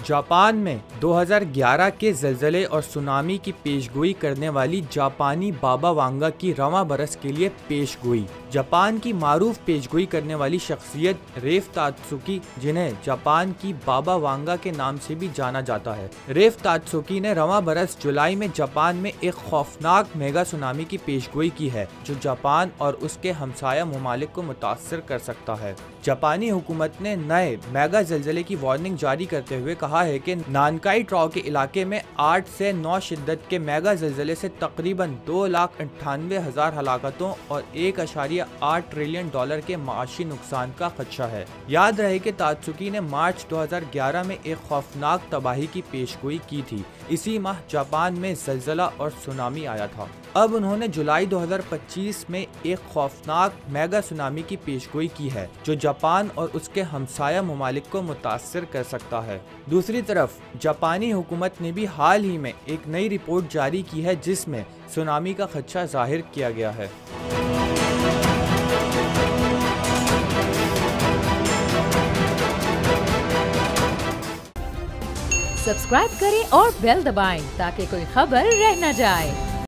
Japan में 2011 के ज़लज़ले और सुनामी की पेशगोई करने वाली जापानी बाबा वांगा की रवां बरस के लिए पेशगोई। जापान की मारूफ पेशगोई करने वाली शख्सियत रेफ तात्सुकी, जिन्हें जापान की बाबा वांगा के नाम से भी जाना जाता है। रेफ तात्सुकी ने रवां बरस जुलाई में जापान में एक खौफनाक मेगा सुनामी की पेशगोई की है, जो जापान और उसके हमसाया ममालिक को मुतासर कर सकता है। जापानी हुकूमत ने नए मेगा ज़लज़ले की वार्निंग जारी करते हुए कहा है कि नानकाई ट्राओ के इलाके में 8 से 9 शिद्दत के मेगा ज़लज़ले से तकरीबन 2,98,000 हलाकतों और $1.8 ट्रिलियन के माशी नुकसान का खदशा है। याद रहे कि तात्सुकी ने मार्च 2011 में एक खौफनाक तबाही की पेशगोई की थी। इसी माह जापान में ज़लज़ला और सुनामी आया था। अब उन्होंने जुलाई 2025 में एक खौफनाक मेगा सुनामी की पेशगोई की है, जो जापान और उसके हमसाया ममालिक को मुतासर कर सकता है। दूसरी तरफ जापानी हुकूमत ने भी हाल ही में एक नई रिपोर्ट जारी की है, जिसमें सुनामी का खदशा जाहिर किया गया है। सब्सक्राइब करें और बेल दबाएं ताकि कोई खबर रह न जाए।